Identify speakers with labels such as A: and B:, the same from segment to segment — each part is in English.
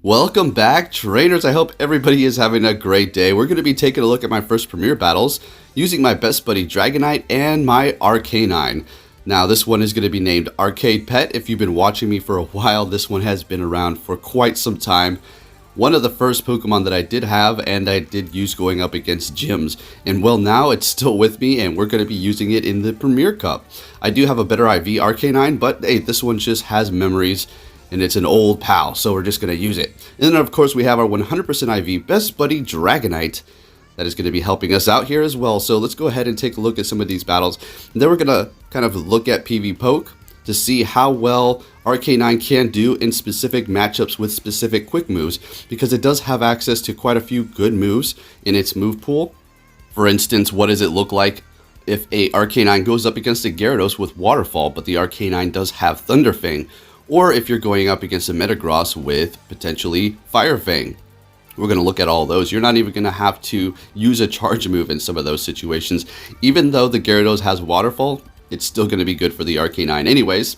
A: Welcome back, trainers. I hope everybody is having a great day. We're going to be taking a look at my first Premier battles using my best buddy Dragonite and my Arcanine. Now, this one is going to be named Arcade Pet. If you've been watching me for a while, this one has been around for quite some time. One of the first Pokemon that I did have and I did use going up against gyms. And well, now it's still with me and we're going to be using it in the Premier Cup. I do have a better IV Arcanine, but hey, this one just has memories. And it's an old pal, so we're just going to use it. And then, of course, we have our 100% IV best buddy Dragonite that is going to be helping us out here as well. So let's go ahead and take a look at some of these battles. And then we're going to kind of look at PV Poke to see how well Arcanine can do in specific matchups with specific quick moves, because it does have access to quite a few good moves in its move pool. For instance, what does it look like if a Arcanine goes up against a Gyarados with Waterfall, but the Arcanine does have Thunder Fang? Or if you're going up against a Metagross with potentially Fire Fang. We're going to look at all those. You're not even going to have to use a charge move in some of those situations. Even though the Gyarados has Waterfall, it's still going to be good for the Arcanine anyways.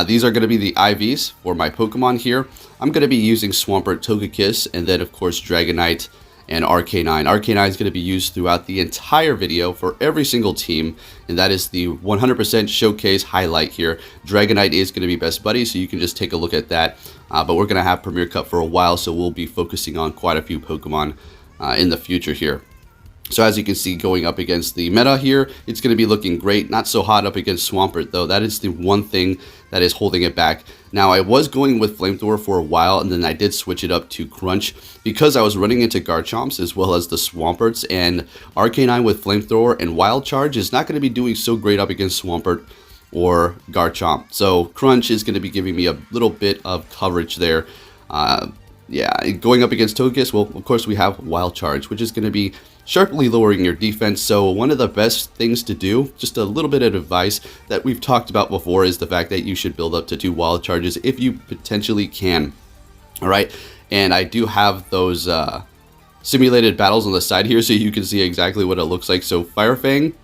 A: These are going to be the IVs for my Pokemon here. I'm going to be using Swampert, Togekiss, and then of course Dragonite and Arcanine. Arcanine is going to be used throughout the entire video for every single team, and that is the 100% showcase highlight here. Dragonite is going to be best buddy, so you can just take a look at that. But we're going to have Premier Cup for a while, so we'll be focusing on quite a few Pokemon in the future here. So as you can see, going up against the meta here, it's going to be looking great. Not so hot up against Swampert, though. That is the one thing that is holding it back. Now, I was going with Flamethrower for a while, and then I did switch it up to Crunch because I was running into Garchomps as well as the Swamperts, and Arcanine with Flamethrower and Wild Charge is not going to be doing so great up against Swampert or Garchomp. So Crunch is going to be giving me a little bit of coverage there. Yeah, going up against Togekiss, well, of course we have Wild Charge, which is going to be sharply lowering your defense. So one of the best things to do, just a little bit of advice that we've talked about before, is the fact that you should build up to 2 Wild Charges if you potentially can. All right, and I do have those simulated battles on the side here so you can see exactly what it looks like. So Fire Fang,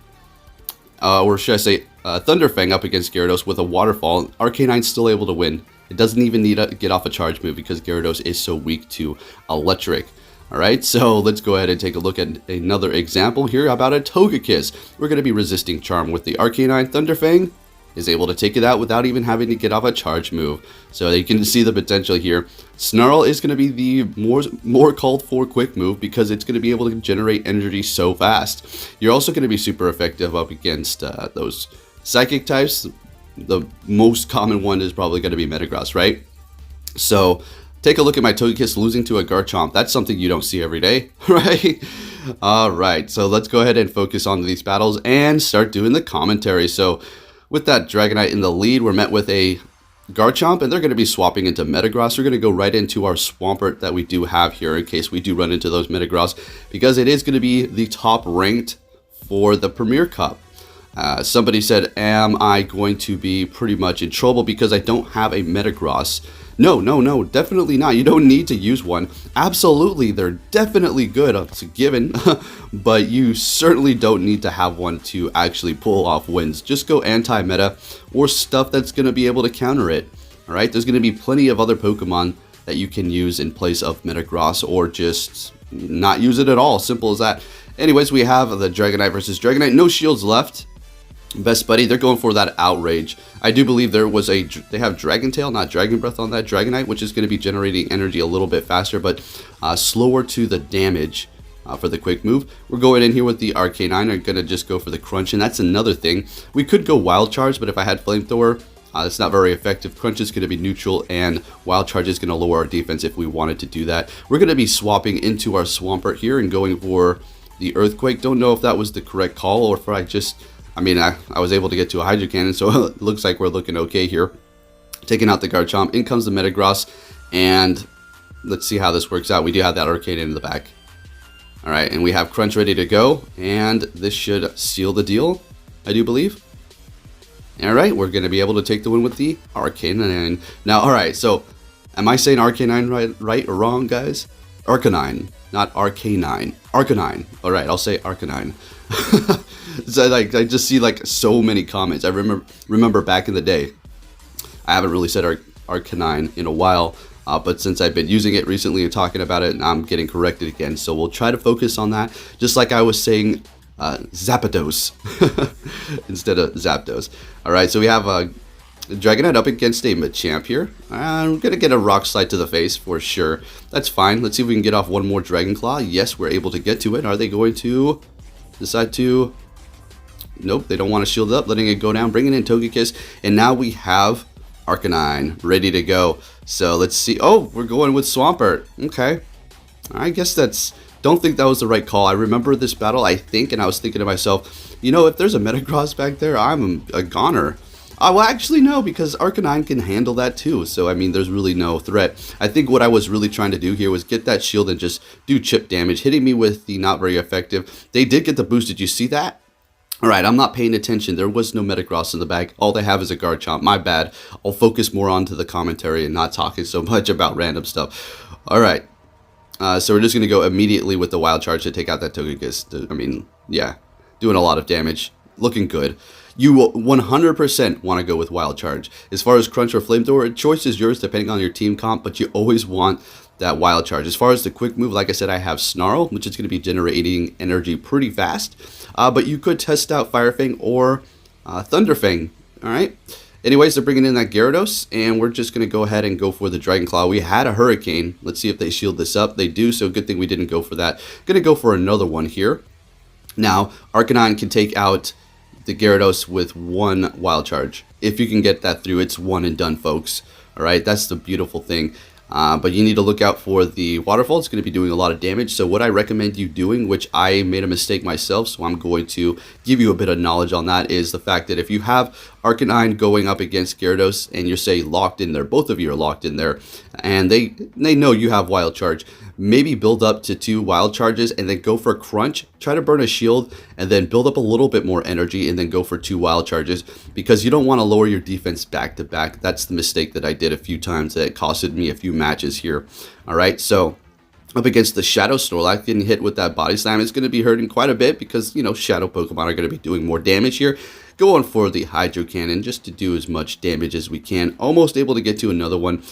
A: or should I say Thunder Fang up against Gyarados with a Waterfall. Arcanine's still able to win. It doesn't even need to get off a charge move because Gyarados is so weak to Electric. Alright, so let's go ahead and take a look at another example here about a Togekiss. We're going to be resisting Charm with the Arcanine. Thunder Fang is able to take it out without even having to get off a charge move. So you can see the potential here. Snarl is going to be the more called for quick move because it's going to be able to generate energy so fast. You're also going to be super effective up against those Psychic types. The most common one is probably going to be Metagross, right? So take a look at my Togekiss losing to a Garchomp. That's something you don't see every day, right? Alright, so let's go ahead and focus on these battles and start doing the commentary. So with that Dragonite in the lead, we're met with a Garchomp, and they're going to be swapping into Metagross. We're going to go right into our Swampert that we do have here in case we do run into those Metagross, because it is going to be the top ranked for the Premier Cup. Somebody said, am I going to be pretty much in trouble because I don't have a Metagross? No, definitely not. You don't need to use one. Absolutely, they're definitely good, it's a given, but you certainly don't need to have one to actually pull off wins. Just go anti-meta or stuff that's going to be able to counter it. Alright, there's going to be plenty of other Pokemon that you can use in place of Metagross, or just not use it at all. Simple as that. Anyways, we have the Dragonite versus Dragonite. No shields left. Best buddy, they're going for that outrage. I do believe they have Dragon Tail, not Dragon Breath on that Dragonite, which is going to be generating energy a little bit faster, but slower to the damage for the quick move. We're going in here with the Arcanine. I'm going to just go for the Crunch, and that's another thing. We could go Wild Charge, but if I had Flamethrower, it's not very effective. Crunch is going to be neutral, and Wild Charge is going to lower our defense if we wanted to do that. We're going to be swapping into our Swampert here and going for the Earthquake. Don't know if that was the correct call, or if I was able to get to a Hydro Cannon, so it looks like we're looking okay here. Taking out the Garchomp, in comes the Metagross, and let's see how this works out. We do have that Arcade in the back. Alright, and we have Crunch ready to go, and this should seal the deal, I do believe. Alright, we're going to be able to take the win with the Arcanine. Now, alright, so am I saying Arcanine right or wrong, guys? Arcanine, not Arcanine. Arcanine. Alright, I'll say Arcanine. So I just see so many comments. I remember back in the day, I haven't really said Arcanine in a while, but since I've been using it recently and talking about it, I'm getting corrected again. So we'll try to focus on that, just like I was saying, Zapdos instead of Zapdos. Alright, so we have Dragonite up against a Machamp here. We're going to get a Rock Slide to the face for sure. That's fine. Let's see if we can get off one more Dragon Claw. Yes, we're able to get to it. Are they going to decide to... Nope, they don't want to shield up, letting it go down, bringing in Togekiss, and now we have Arcanine ready to go. So let's see. Oh, we're going with Swampert. Okay. I guess that's... Don't think that was the right call. I remember this battle, I think, and I was thinking to myself, you know, if there's a Metagross back there, I'm a goner. Well, actually, no, because Arcanine can handle that too. So, I mean, there's really no threat. I think what I was really trying to do here was get that shield and just do chip damage, hitting me with the not very effective. They did get the boost. Did you see that? Alright, I'm not paying attention. There was no Metagross in the bag. All they have is a Garchomp. My bad. I'll focus more onto the commentary and not talking so much about random stuff. Alright. So we're just going to go immediately with the Wild Charge to take out that Togekiss. I mean, yeah. Doing a lot of damage. Looking good. You 100% want to go with Wild Charge. As far as Crunch or Flamethrower, choice is yours depending on your team comp, but you always want that Wild Charge. As far as the quick move, like I said, I have Snarl, which is going to be generating energy pretty fast. But you could test out Fire Fang or Thunder Fang. Alright. Anyways, they're bringing in that Gyarados, and we're just going to go ahead and go for the Dragon Claw. We had a Hurricane. Let's see if they shield this up. They do, so good thing we didn't go for that. Going to go for another one here. Now, Arcanine can take out the Gyarados with one Wild Charge. If you can get that through, it's one and done, folks. Alright, that's the beautiful thing. But you need to look out for the Waterfall. It's going to be doing a lot of damage. So what I recommend you doing, which I made a mistake myself, so I'm going to give you a bit of knowledge on that, is the fact that if you have Arcanine going up against Gyarados and you're, say, locked in there, both of you are locked in there, and they know you have Wild Charge, maybe build up to 2 Wild Charges and then go for a Crunch, try to burn a shield, and then build up a little bit more energy and then go for 2 Wild Charges, because you don't want to lower your defense back to back. That's the mistake that I did a few times that costed me a few matches here. Alright, so up against the Shadow Snorlax, getting hit with that Body Slam is going to be hurting quite a bit because, you know, Shadow Pokemon are going to be doing more damage here. Going for the Hydro Cannon just to do as much damage as we can. Almost able to get to another one.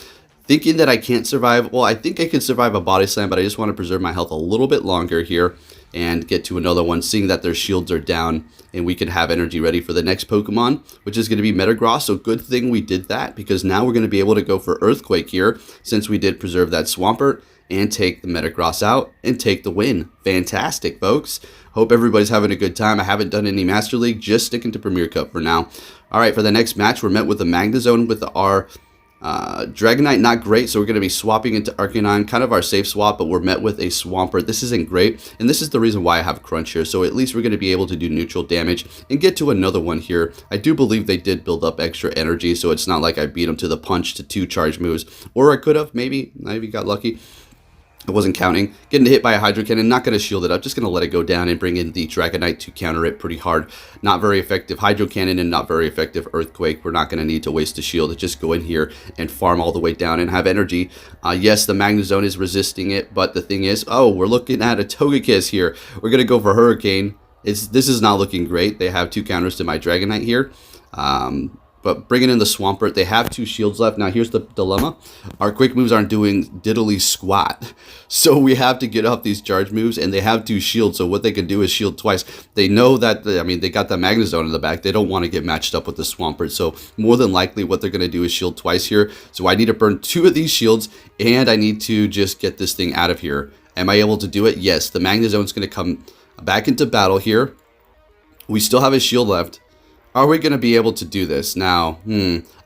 A: Thinking that I can't survive, well, I think I can survive a Body Slam, but I just want to preserve my health a little bit longer here and get to another one, seeing that their shields are down and we can have energy ready for the next Pokemon, which is going to be Metagross. So good thing we did that, because now we're going to be able to go for Earthquake here, since we did preserve that Swampert and take the Metagross out and take the win. Fantastic, folks. Hope everybody's having a good time. I haven't done any Master League, just sticking to Premier Cup for now. All right, for the next match, we're met with the Magnezone with our Dragonite. Not great, so we're going to be swapping into Arcanine, kind of our safe swap, but we're met with a Swampert. This isn't great, and this is the reason why I have Crunch here, so at least we're going to be able to do neutral damage and get to another one here. I do believe they did build up extra energy, so it's not like I beat them to the punch to 2 charge moves, or I could have, maybe got lucky. I wasn't counting. Getting hit by a Hydro Cannon, not going to shield it up, just going to let it go down and bring in the Dragonite to counter it pretty hard. Not very effective Hydro Cannon and not very effective Earthquake. We're not going to need to waste a shield. Just go in here and farm all the way down and have energy. Yes, the Magnezone is resisting it, but the thing is, oh, we're looking at a Togekiss here. We're going to go for Hurricane. This is not looking great. They have 2 counters to my Dragonite here. But bringing in the Swampert, they have 2 shields left. Now, here's the dilemma. Our quick moves aren't doing diddly squat. So we have to get off these charge moves, and they have 2 shields. So what they can do is shield twice. They know that, they got the Magnezone in the back. They don't want to get matched up with the Swampert. So more than likely, what they're going to do is shield twice here. So I need to burn 2 of these shields, and I need to just get this thing out of here. Am I able to do it? Yes. The Magnezone is going to come back into battle here. We still have a shield left. Are we going to be able to do this? Now,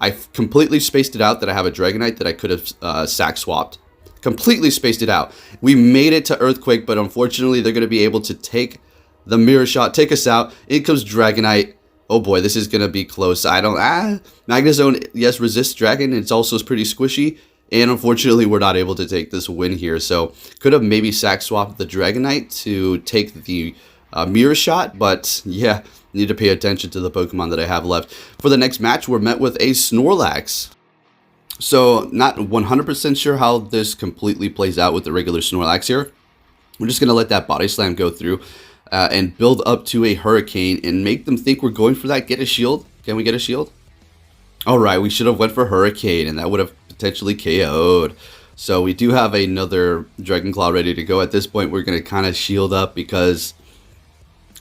A: I completely spaced it out that I have a Dragonite that I could have sack swapped. Completely spaced it out. We made it to Earthquake, but unfortunately, they're going to be able to take the Mirror Shot, take us out. In comes Dragonite. Oh boy, this is going to be close. Magnezone, yes, resists Dragon. It's also pretty squishy. And unfortunately, we're not able to take this win here. So, could have maybe sack swapped the Dragonite to take the Mirror Shot, but yeah, need to pay attention to the Pokemon that I have left. For the next match, we're met with a Snorlax. So, not 100% sure how this completely plays out with the regular Snorlax here. We're just going to let that Body Slam go through and build up to a Hurricane and make them think we're going for that. Get a shield. Can we get a shield? Alright, we should have went for Hurricane, and that would have potentially KO'd. So we do have another Dragon Claw ready to go. At this point, we're going to kind of shield up because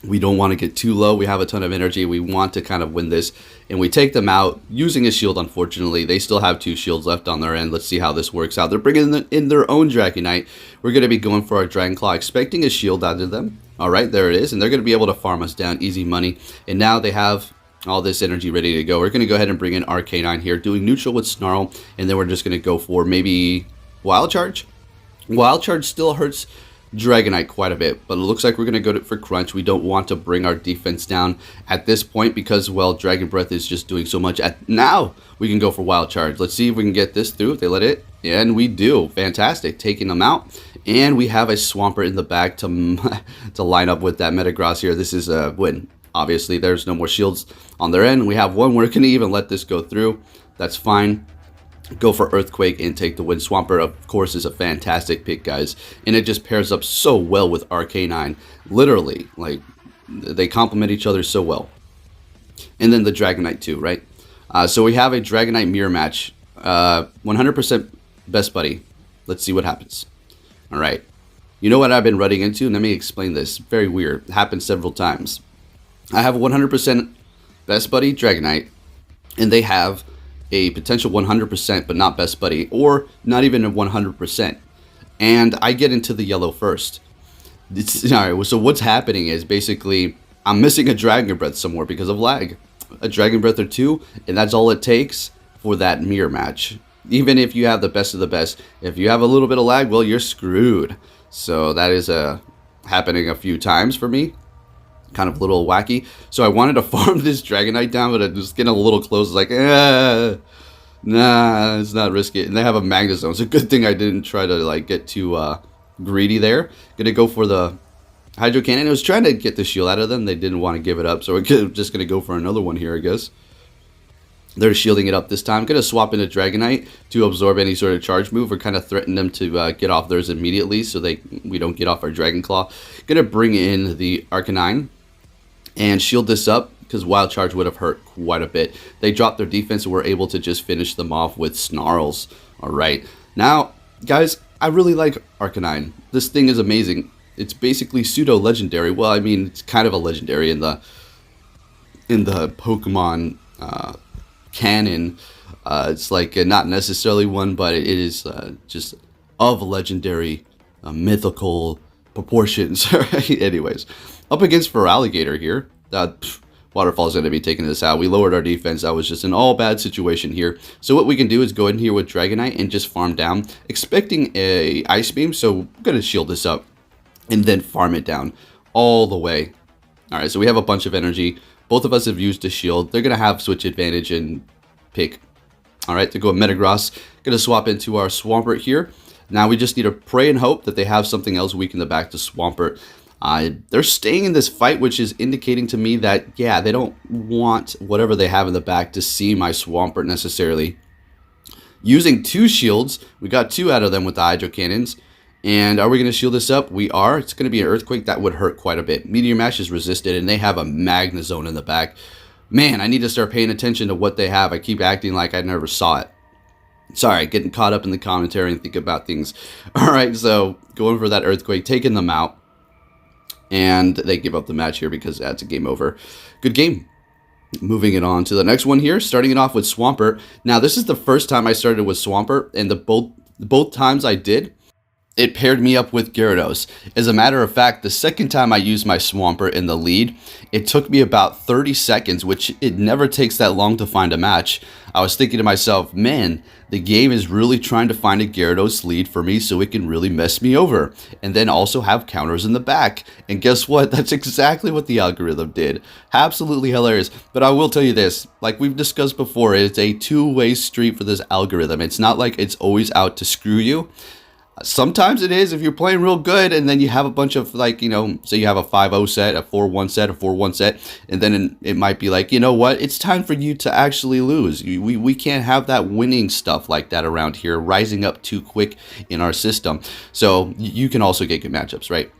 A: we don't want to get too low. We have a ton of energy. We want to kind of win this. And we take them out using a shield, unfortunately. They still have 2 shields left on their end. Let's see how this works out. They're bringing in their own Dragonite. We're going to be going for our Dragon Claw, expecting a shield out of them. All right, there it is. And they're going to be able to farm us down. Easy money. And now they have all this energy ready to go. We're going to go ahead and bring in Arcanine here, doing neutral with Snarl. And then we're just going to go for maybe Wild Charge. Wild Charge still hurts Dragonite quite a bit, but it looks like we're going to go for Crunch. We don't want to bring our defense down at this point because, well, Dragon Breath is just doing so much. Now we can go for Wild Charge. Let's see if we can get this through, if they let it. And we do. Fantastic. Taking them out. And we have a Swampert in the back to line up with that Metagross here. This is a win. Obviously, there's no more shields on their end. We have one. We're going to even let this go through. That's fine. Go for Earthquake and take the win. Swampert, of course, is a fantastic pick, guys. And it just pairs up so well with Arcanine. Literally, like, they complement each other so well. And then the Dragonite, too, right? So we have a Dragonite mirror match. 100% best buddy. Let's see what happens. All right. You know what I've been running into? Let me explain this. Very weird. It happened several times. I have a 100% best buddy Dragonite, and they have a potential 100% but not best buddy, or not even a 100%, and I get into the yellow first. All right, so what's happening is basically I'm missing a Dragon Breath somewhere because of lag. A Dragon Breath or 2, and that's all it takes for that mirror match. Even if you have the best of the best, if you have a little bit of lag, well, you're screwed. So that is happening a few times for me. Kind of a little wacky. So I wanted to farm this Dragonite down, but I was getting a little close. Like, nah, it's not risky. And they have a Magnezone. It's a good thing I didn't try to like get too greedy there. Gonna go for the Hydro Cannon. I was trying to get the shield out of them. They didn't want to give it up, so we're just gonna go for another one here, I guess. They're shielding it up this time. Gonna swap into Dragonite to absorb any sort of charge move, or kind of threaten them to get off theirs immediately, so we don't get off our Dragon Claw. Gonna bring in the Arcanine and shield this up, because Wild Charge would have hurt quite a bit. They dropped their defense and were able to just finish them off with Snarls. Alright, now, guys, I really like Arcanine. This thing is amazing. It's basically pseudo-legendary. Well, I mean, it's kind of a legendary in the Pokemon canon. It's like not necessarily one, but it is just of legendary, mythical proportions. Anyways, up against Feraligatr here. Waterfall's going to be taking this out. We lowered our defense. That was just an all bad situation here. So what we can do is go in here with Dragonite and just farm down, expecting a Ice Beam. So I'm going to shield this up and then farm it down all the way. All right, so we have a bunch of energy. Both of us have used a shield. They're going to have switch advantage and pick. All right, to go with Metagross. Going to swap into our Swampert here. Now we just need to pray and hope that they have something else weak in the back to Swampert. They're staying in this fight, which is indicating to me that, yeah, they don't want whatever they have in the back to see my Swampert necessarily. Using 2 shields, we got 2 out of them with the Hydro Cannons. And are we going to shield this up? We are. It's going to be an Earthquake. That would hurt quite a bit. Meteor Mash is resisted, and they have a Magnezone in the back. Man, I need to start paying attention to what they have. I keep acting like I never saw it. Sorry, getting caught up in the commentary and think about things. All right, so going for that Earthquake, taking them out. And they give up the match here because that's a game over. Good game. Moving it on to the next one here. Starting it off with Swampert. Now, this is the first time I started with Swampert. And both times I did, it paired me up with Gyarados. As a matter of fact, the second time I used my Swampert in the lead, it took me about 30 seconds, which it never takes that long to find a match. I was thinking to myself, man, the game is really trying to find a Gyarados lead for me so it can really mess me over. And then also have counters in the back. And guess what? That's exactly what the algorithm did. Absolutely hilarious. But I will tell you this, like we've discussed before, it's a two-way street for this algorithm. It's not like it's always out to screw you. Sometimes it is if you're playing real good and then you have a bunch of, like, you know, say you have a 5-0 set, a 4-1 set, a 4-1 set, and then it might be like, you know what, it's time for you to actually lose. We can't have that winning stuff like that around here, rising up too quick in our system. So you can also get good matchups, right?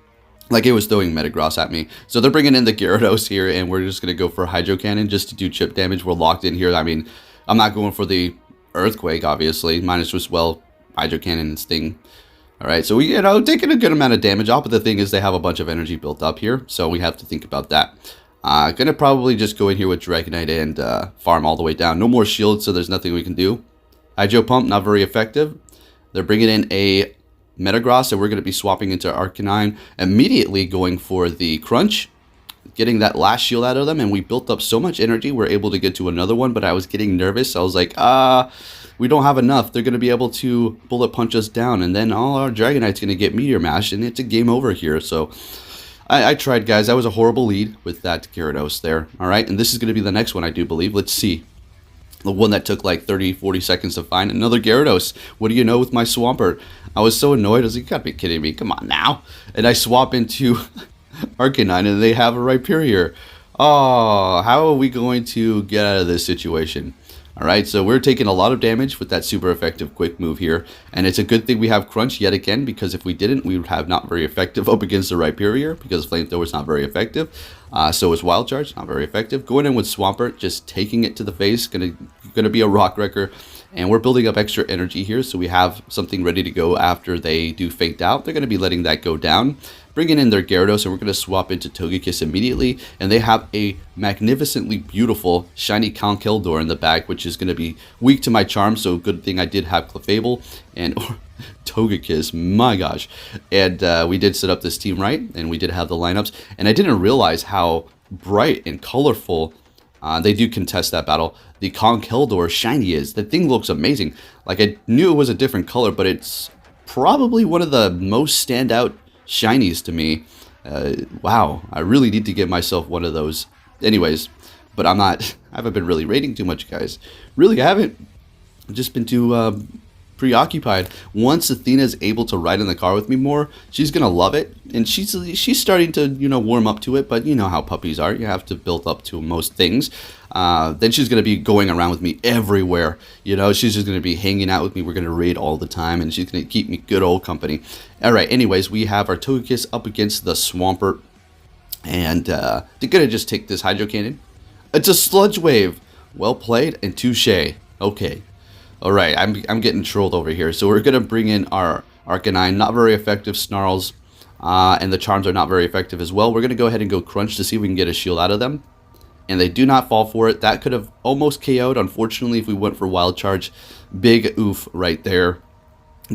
A: Like it was throwing Metagross at me. So they're bringing in the Gyarados here, and we're just going to go for Hydro Cannon just to do chip damage. We're locked in here. I mean, I'm not going for the Earthquake, obviously. Might as well Hydro Cannon and Sting. Alright, so we, taking a good amount of damage off, but the thing is they have a bunch of energy built up here, so we have to think about that. Gonna probably just go in here with Dragonite and farm all the way down. No more shields, so there's nothing we can do. Hydro Pump, not very effective. They're bringing in a Metagross, so we're going to be swapping into Arcanine, immediately going for the Crunch, getting that last shield out of them, and we built up so much energy, we're able to get to another one, but I was getting nervous. I was like, we don't have enough. They're going to be able to bullet punch us down, and then all our Dragonite's going to get Meteor Mash, and it's a game over here. So I tried, guys. That was a horrible lead with that Gyarados there. All right, and this is going to be the next one, I do believe. Let's see. The one that took like 30-40 seconds to find. Another Gyarados. What do you know with my Swampert? I was so annoyed. I was like, you gotta be kidding me. Come on now. And I swap into Arcanine, and they have a Rhyperior. Oh, how are we going to get out of this situation? Alright, so we're taking a lot of damage with that super effective quick move here. And it's a good thing we have Crunch yet again, because if we didn't, we would have not very effective up against the Rhyperior, because Flamethrower is not very effective. So is Wild Charge, not very effective. Going in with Swampert, just taking it to the face, gonna be a Rock Wrecker. And we're building up extra energy here, so we have something ready to go after they do Faked Out. They're going to be letting that go down. Bringing in their Gyarados, and we're going to swap into Togekiss immediately. And they have a magnificently beautiful shiny Conkeldurr in the back, which is going to be weak to my charm, so good thing I did have Clefable and Togekiss, my gosh. And we did set up this team right, and we did have the lineups. And I didn't realize how bright and colorful they do contest that battle. The Conkeldurr shiny is. The thing looks amazing. Like, I knew it was a different color, but it's probably one of the most standout shinies to me. Wow, I really need to get myself one of those. Anyways, but I haven't been really rating too much, guys. Really, I haven't. I've just been too preoccupied. Once Athena's able to ride in the car with me more, she's gonna love it, and she's starting to warm up to it. But you know how puppies are; you have to build up to most things. Then she's gonna be going around with me everywhere. She's just gonna be hanging out with me. We're gonna raid all the time, and she's gonna keep me good old company. All right. Anyways, we have our Togekiss up against the Swampert, and they're gonna just take this Hydro Cannon. It's a Sludge Wave. Well played and touche. Okay. Alright, I'm getting trolled over here. So we're going to bring in our Arcanine. Not very effective Snarls. And the Charms are not very effective as well. We're going to go ahead and go Crunch to see if we can get a shield out of them. And they do not fall for it. That could have almost KO'd, unfortunately, if we went for Wild Charge. Big oof right there.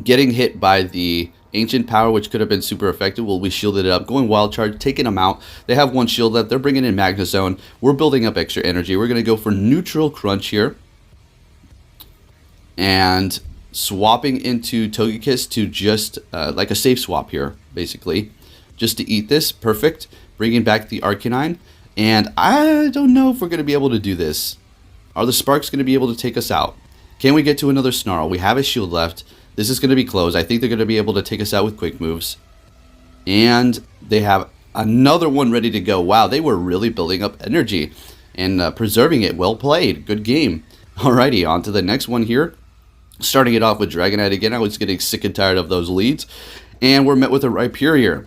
A: Getting hit by the Ancient Power, which could have been super effective. Well, we shielded it up. Going Wild Charge, taking them out. They have one shield left. They're bringing in Magnezone. We're building up extra energy. We're going to go for Neutral Crunch here. And swapping into Togekiss to just like a safe swap here, basically. Just to eat this. Perfect. Bringing back the Arcanine. And I don't know if we're going to be able to do this. Are the Sparks going to be able to take us out? Can we get to another Snarl? We have a shield left. This is going to be close. I think they're going to be able to take us out with quick moves. And they have another one ready to go. Wow, they were really building up energy and preserving it. Well played. Good game. Alrighty, on to the next one here. Starting it off with Dragonite again. I was getting sick and tired of those leads. And we're met with a Rhyperior.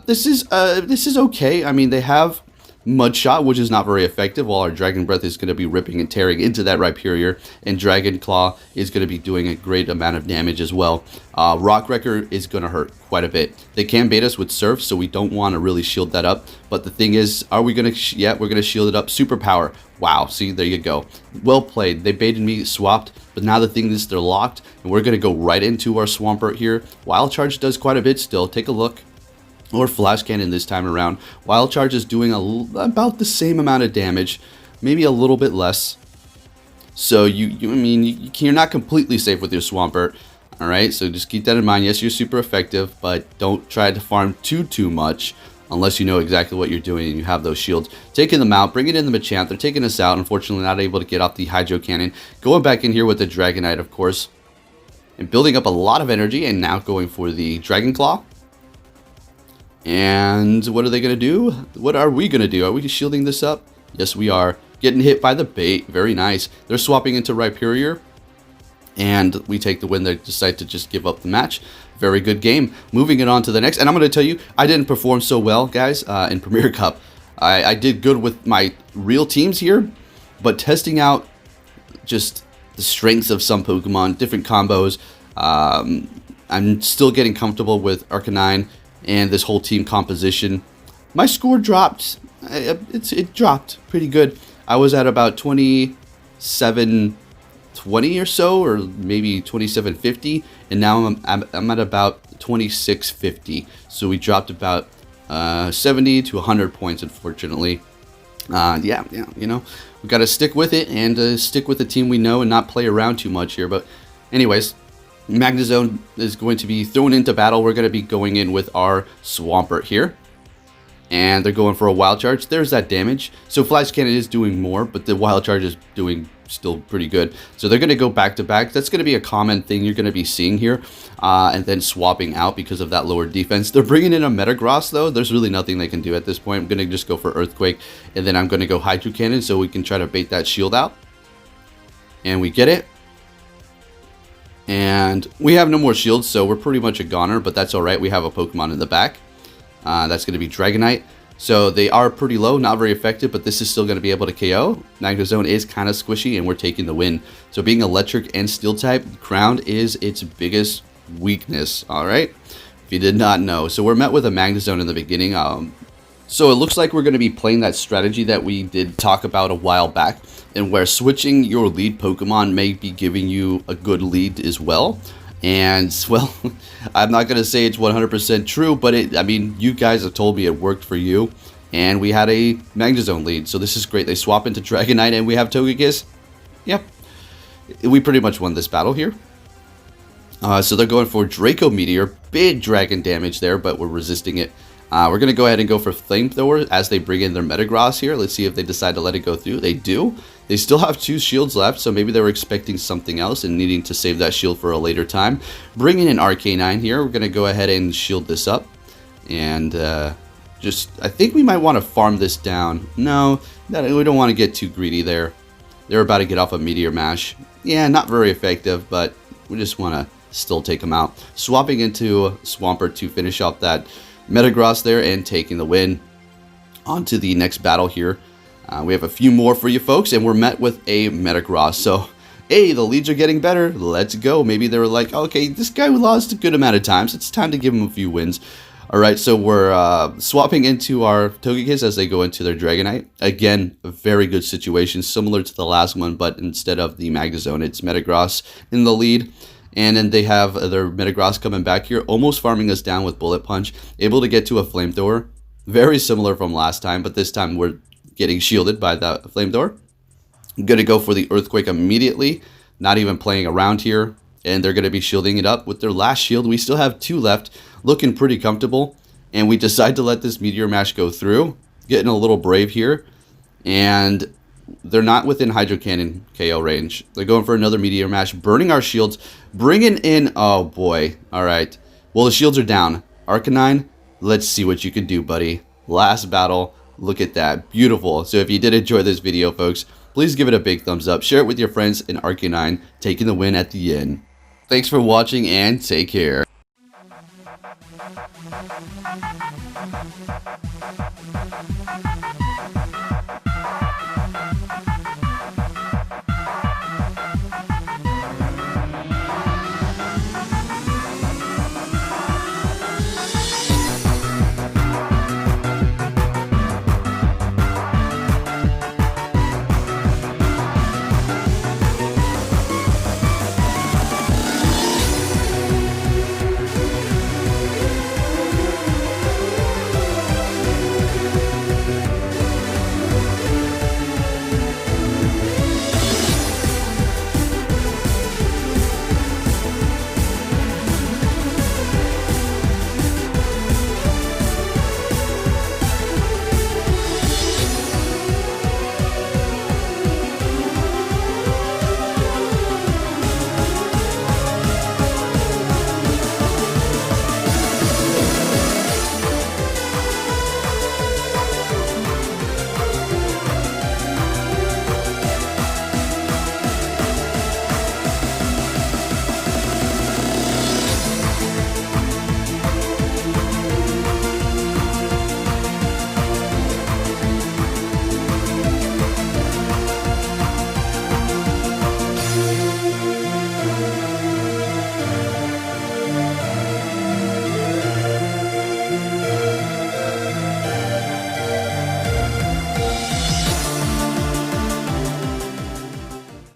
A: This is okay. I mean, they have Mud Shot, which is not very effective, while our Dragon Breath is going to be ripping and tearing into that Rhyperior, and Dragon Claw is going to be doing a great amount of damage as well. Rock Wrecker is going to hurt quite a bit. They can bait us with Surf, so we don't want to really shield that up. But the thing is, are we going to... yeah, we're going to shield it up. Superpower. Wow, see, there you go. Well played. They baited me, swapped, but now the thing is they're locked, and we're going to go right into our Swampert here. Wild Charge does quite a bit still. Take a look. Or Flash Cannon this time around. Wild Charge is doing about the same amount of damage, maybe a little bit less. So you're not completely safe with your Swampert. All right, so just keep that in mind. Yes, you're super effective, but don't try to farm too much unless you know exactly what you're doing and you have those shields. Taking them out, bringing in the Machamp. They're taking us out. Unfortunately, not able to get off the Hydro Cannon. Going back in here with the Dragonite, of course, and building up a lot of energy. And now going for the Dragon Claw. And what are they going to do? What are we going to do? Are we shielding this up? Yes, we are. Getting hit by the bait. Very nice. They're swapping into Rhyperior. And we take the win. They decide to just give up the match. Very good game. Moving it on to the next. And I'm going to tell you, I didn't perform so well, guys, in Premier Cup. I did good with my real teams here. But testing out just the strengths of some Pokemon, different combos, I'm still getting comfortable with Arcanine and this whole team composition. My score dropped. It dropped pretty good. I was at about 2720 or so, or maybe 2750, and now I'm at about 2650. So we dropped about 70 to 100 points, unfortunately. Yeah, you know, we got to stick with it and stick with the team we know and not play around too much here. But anyways, Magnezone is going to be thrown into battle. We're going to be going in with our Swampert here. And they're going for a Wild Charge. There's that damage. So Flash Cannon is doing more, but the Wild Charge is doing still pretty good. So they're going to go back to back. That's going to be a common thing you're going to be seeing here. And then swapping out because of that lower defense. They're bringing in a Metagross, though. There's really nothing they can do at this point. I'm going to just go for Earthquake. And then I'm going to go Hydro Cannon so we can try to bait that shield out. And we get it. And we have no more shields, so we're pretty much a goner. But that's alright. We have a Pokemon in the back. That's going to be Dragonite. So they are pretty low, not very effective, but this is still going to be able to KO. Magnezone is kind of squishy, and we're taking the win. So being electric and steel type, ground is its biggest weakness, alright? If you did not know. So we're met with a Magnezone in the beginning. So it looks like we're going to be playing that strategy that we did talk about a while back, and where switching your lead Pokemon may be giving you a good lead as well. And, well, I'm not going to say it's 100% true, but I mean, you guys have told me it worked for you. And we had a Magnezone lead, so this is great. They swap into Dragonite, and we have Togekiss. Yep. We pretty much won this battle here. So they're going for Draco Meteor. Big dragon damage there, but we're resisting it. We're going to go ahead and go for Flamethrower as they bring in their Metagross here. Let's see if they decide to let it go through. They do. They still have 2 shields left, so maybe they were expecting something else and needing to save that shield for a later time. Bringing in Arcanine here. We're going to go ahead and shield this up. And I think we might want to farm this down. No, we don't want to get too greedy there. They're about to get off a Meteor Mash. Yeah, not very effective, but we just want to still take them out. Swapping into Swampert to finish off that Metagross there and taking the win. On to the next battle here. We have a few more for you folks, and we're met with a Metagross. So, hey, the leads are getting better. Let's go. Maybe they were like, okay, this guy lost a good amount of times. It's time to give him a few wins. All right, so we're swapping into our Togekiss as they go into their Dragonite. Again, a very good situation, similar to the last one, but instead of the Magnezone, it's Metagross in the lead. And then they have their Metagross coming back here, almost farming us down with Bullet Punch. Able to get to a Flamethrower. Very similar from last time, but this time we're getting shielded by the Flamethrower. I'm going to go for the Earthquake immediately. Not even playing around here. And they're going to be shielding it up with their last shield. We still have 2 left. Looking pretty comfortable. And we decide to let this Meteor Mash go through. Getting a little brave here. And they're not within Hydro Cannon KO range. They're going for another Meteor Mash. Burning our shields. Bringing in... Oh, boy. Alright. Well, the shields are down. Arcanine, let's see what you can do, buddy. Last battle. Look at that. Beautiful. So if you did enjoy this video, folks, please give it a big thumbs up. Share it with your friends, and Arcanine taking the win at the end. Thanks for watching, and take care.